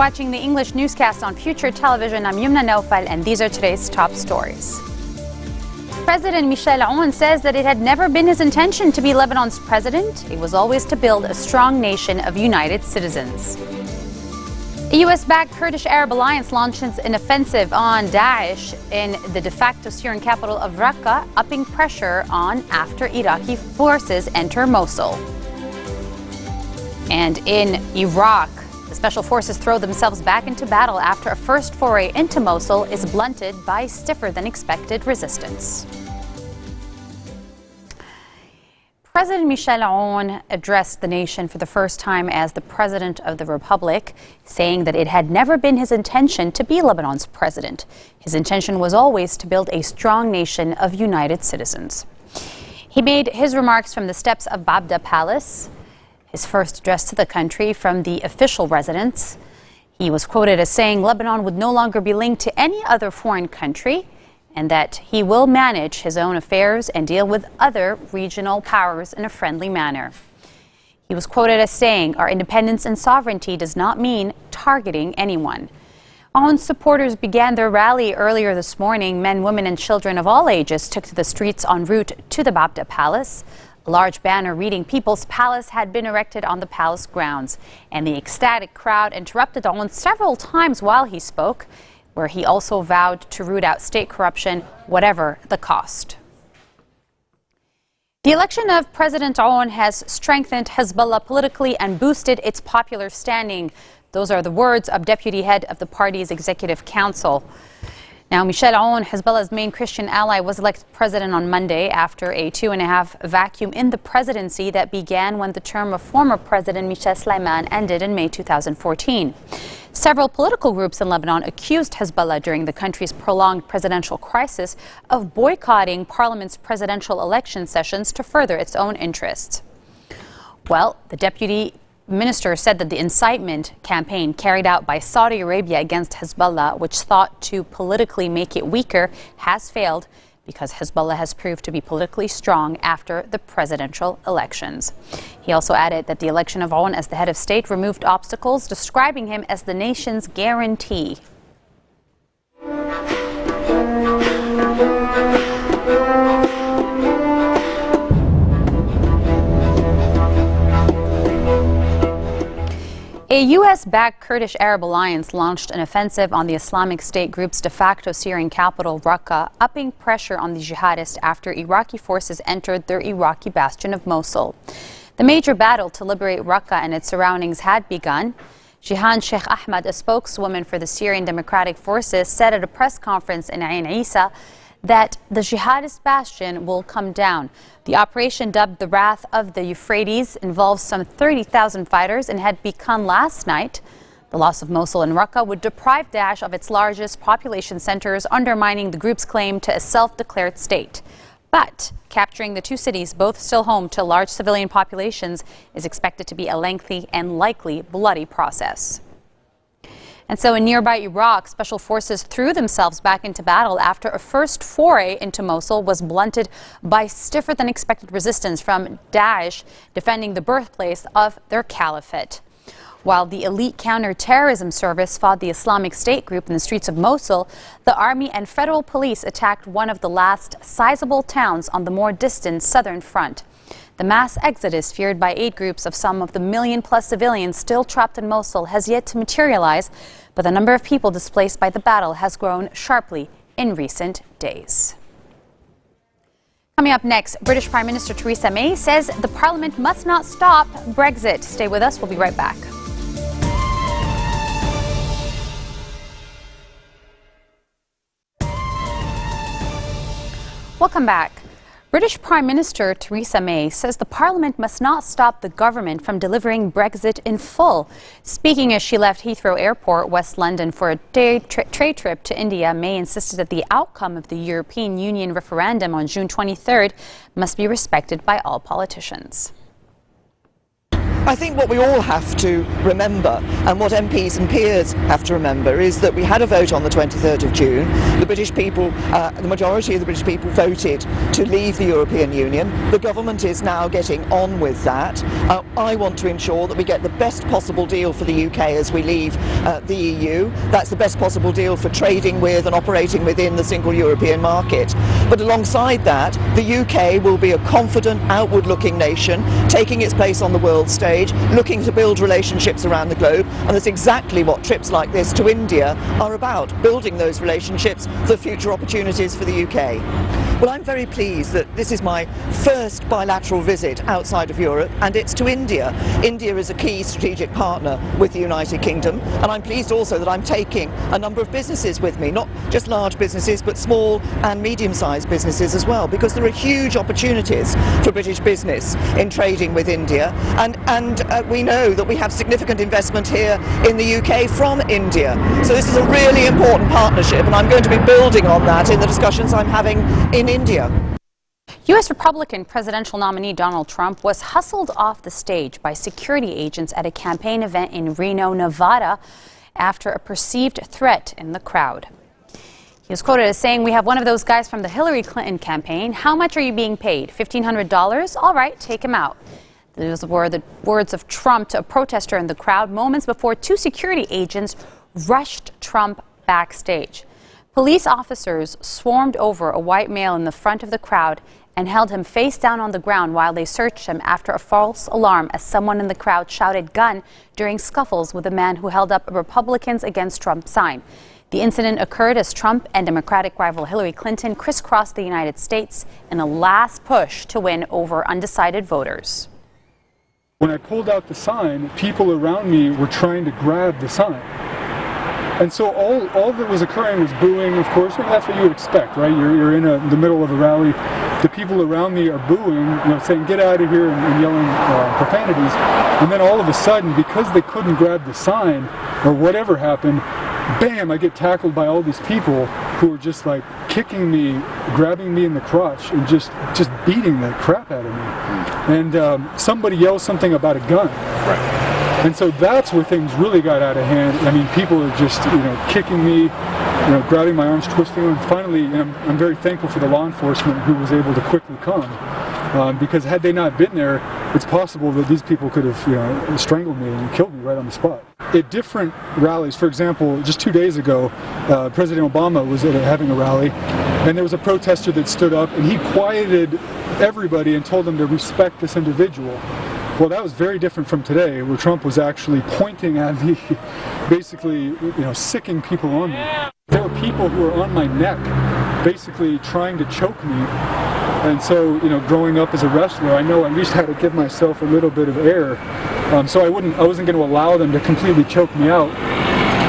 watching the English newscast on Future Television. I'm Yumna Naufal, and these are today's top stories. President Michel Aoun says that it had never been his intention to be Lebanon's president. It was always to build a strong nation of united citizens. A U.S.-backed Kurdish Arab alliance launches an offensive on Daesh in the de facto Syrian capital of Raqqa, upping pressure on after Iraqi forces enter Mosul. And in Iraq, the special forces throw themselves back into battle after a first foray into Mosul is blunted by stiffer than expected resistance. President Michel Aoun addressed the nation for the first time as the President of the Republic, saying that it had never been his intention to be Lebanon's president. His intention was always to build a strong nation of united citizens. He made his remarks from the steps of Babda Palace, his first address to the country from the official residence. He was quoted as saying Lebanon would no longer be linked to any other foreign country and that he will manage his own affairs and deal with other regional powers in a friendly manner. He was quoted as saying, "Our independence and sovereignty does not mean targeting anyone." Aoun's supporters began their rally earlier this morning. Men, women and children of all ages took to the streets en route to the Babda Palace. A large banner reading "People's Palace" had been erected on the palace grounds, and the ecstatic crowd interrupted Aoun several times while he spoke, where he also vowed to root out state corruption, whatever the cost. The election of President Aoun has strengthened Hezbollah politically and boosted its popular standing. Those are the words of Deputy Head of the party's Executive Council. Now, Michel Aoun, Hezbollah's main Christian ally, was elected president on Monday after a 2.5 vacuum in the presidency that began when the term of former President Michel Sleiman ended in May 2014. Several political groups in Lebanon accused Hezbollah during the country's prolonged presidential crisis of boycotting parliament's presidential election sessions to further its own interests. Well, the deputy minister said that the incitement campaign carried out by Saudi Arabia against Hezbollah, which thought to politically make it weaker, has failed because Hezbollah has proved to be politically strong after the presidential elections. He also added that the election of Aoun as the head of state removed obstacles, describing him as the nation's guarantee. A U.S.-backed Kurdish Arab alliance launched an offensive on the Islamic State group's de facto Syrian capital, Raqqa, upping pressure on the jihadists after Iraqi forces entered their Iraqi bastion of Mosul. The major battle to liberate Raqqa and its surroundings had begun. Jihan Sheikh Ahmed, a spokeswoman for the Syrian Democratic Forces, said at a press conference in Ain Isa that the jihadist bastion will come down. The operation, dubbed the Wrath of the Euphrates, involves some 30,000 fighters and had begun last night. The loss of Mosul and Raqqa would deprive Daesh of its largest population centers, undermining the group's claim to a self-declared state. But capturing the two cities, both still home to large civilian populations, is expected to be a lengthy and likely bloody process. And so in nearby Iraq, special forces threw themselves back into battle after a first foray into Mosul was blunted by stiffer than expected resistance from Daesh, defending the birthplace of their caliphate. While the elite counter-terrorism service fought the Islamic State group in the streets of Mosul, the army and federal police attacked one of the last sizable towns on the more distant southern front. The mass exodus feared by aid groups of some of the million-plus civilians still trapped in Mosul has yet to materialize, but the number of people displaced by the battle has grown sharply in recent days. Coming up next, British Prime Minister Theresa May says the Parliament must not stop Brexit. Stay with us. We'll be right back. Welcome back. British Prime Minister Theresa May says the Parliament must not stop the government from delivering Brexit in full. Speaking as she left Heathrow Airport, West London, for a trade trip to India, May insisted that the outcome of the European Union referendum on June 23rd must be respected by all politicians. I think what we all have to remember, and what MPs and peers have to remember, is that we had a vote on the 23rd of June. The British people, the majority of the British people voted to leave the European Union. The government is now getting on with that. I want to ensure that we get the best possible deal for the UK as we leave the EU. That's the best possible deal for trading with and operating within the single European market. But alongside that, the UK will be a confident, outward-looking nation, taking its place on the world stage, looking to build relationships around the globe, and that's exactly what trips like this to India are about, building those relationships for future opportunities for the UK. Well, I'm very pleased that this is my first bilateral visit outside of Europe, and it's to India. India is a key strategic partner with the United Kingdom, and I'm pleased also that I'm taking a number of businesses with me, not just large businesses, but small and medium-sized businesses as well, because there are huge opportunities for British business in trading with India, and we know that we have significant investment here in the UK from India. So this is a really important partnership, and I'm going to be building on that in the discussions I'm having in India. U.S. Republican presidential nominee Donald Trump was hustled off the stage by security agents at a campaign event in Reno, Nevada, after a perceived threat in the crowd. He was quoted as saying, "We have one of those guys from the Hillary Clinton campaign. How much are you being paid? $1,500? All right, take him out." Those were the words of Trump to a protester in the crowd moments before two security agents rushed Trump backstage. Police officers swarmed over a white male in the front of the crowd and held him face down on the ground while they searched him after a false alarm as someone in the crowd shouted "gun" during scuffles with a man who held up a Republicans Against Trump sign. The incident occurred as Trump and Democratic rival Hillary Clinton crisscrossed the United States in a last push to win over undecided voters. When I pulled out the sign, people around me were trying to grab the sign. And so all that was occurring was booing, of course, and that's what you would expect, right? You're in the middle of a rally. The people around me are booing, saying, "Get out of here," and yelling profanities. And then all of a sudden, because they couldn't grab the sign, or whatever happened, bam, I get tackled by all these people who are just like kicking me, grabbing me in the crotch, and just beating the crap out of me. And somebody yells something about a gun. Right. And so that's where things really got out of hand. I mean, people are just, kicking me, grabbing my arms, twisting them. And finally, I'm very thankful for the law enforcement who was able to quickly come. Because had they not been there, it's possible that these people could have, strangled me and killed me right on the spot. At different rallies, for example, just 2 days ago, President Obama was having a rally, and there was a protester that stood up, and he quieted everybody and told them to respect this individual. Well, that was very different from today, where Trump was actually pointing at me, basically, sicking people on me. There were people who were on my neck, basically trying to choke me. And so, growing up as a wrestler, I know I at least had to give myself a little bit of air. So I wasn't going to allow them to completely choke me out.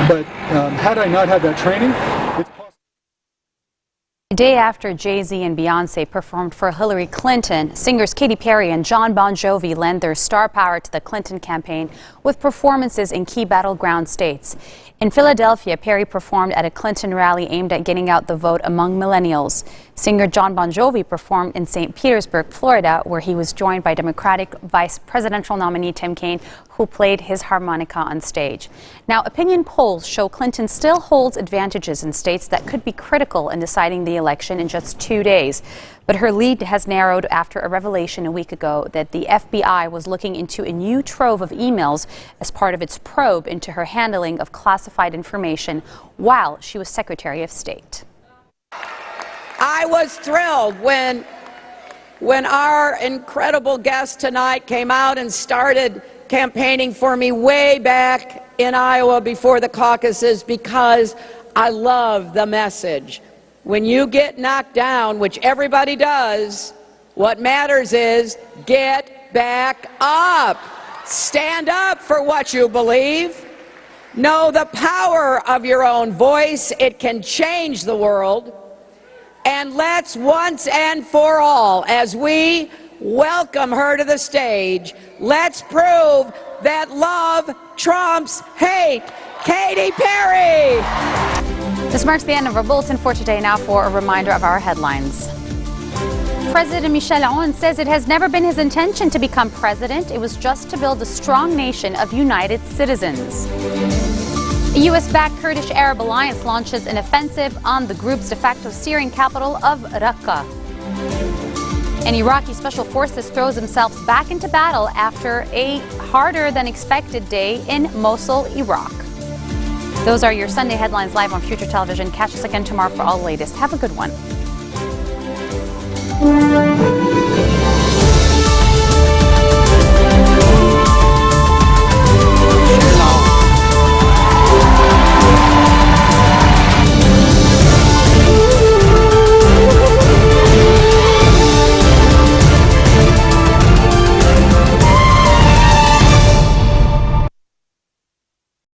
But had I not had that training, it's possible. The day after Jay-Z and Beyonce performed for Hillary Clinton, singers Katy Perry and Jon Bon Jovi lent their star power to the Clinton campaign with performances in key battleground states. In Philadelphia, Perry performed at a Clinton rally aimed at getting out the vote among millennials. Singer Jon Bon Jovi performed in St. Petersburg, Florida, where he was joined by Democratic vice presidential nominee Tim Kaine, who played his harmonica on stage. Now, opinion polls show Clinton still holds advantages in states that could be critical in deciding the election in just 2 days. But her lead has narrowed after a revelation a week ago that the FBI was looking into a new trove of emails as part of its probe into her handling of classified information while she was Secretary of State. I was thrilled when our incredible guest tonight came out and started campaigning for me way back in Iowa before the caucuses, because I love the message. When you get knocked down, which everybody does, what matters is get back up. Stand up for what you believe. Know the power of your own voice. It can change the world. And let's once and for all, as we welcome her to the stage, let's prove that love trumps hate. Katy Perry! This marks the end of our bulletin for today. Now for a reminder of our headlines. President Michel Aoun says it has never been his intention to become president. It was just to build a strong nation of united citizens. The U.S.-backed Kurdish Arab Alliance launches an offensive on the group's de facto Syrian capital of Raqqa. And Iraqi special forces throws themselves back into battle after a harder-than-expected day in Mosul, Iraq. Those are your Sunday headlines live on Future Television. Catch us again tomorrow for all the latest. Have a good one.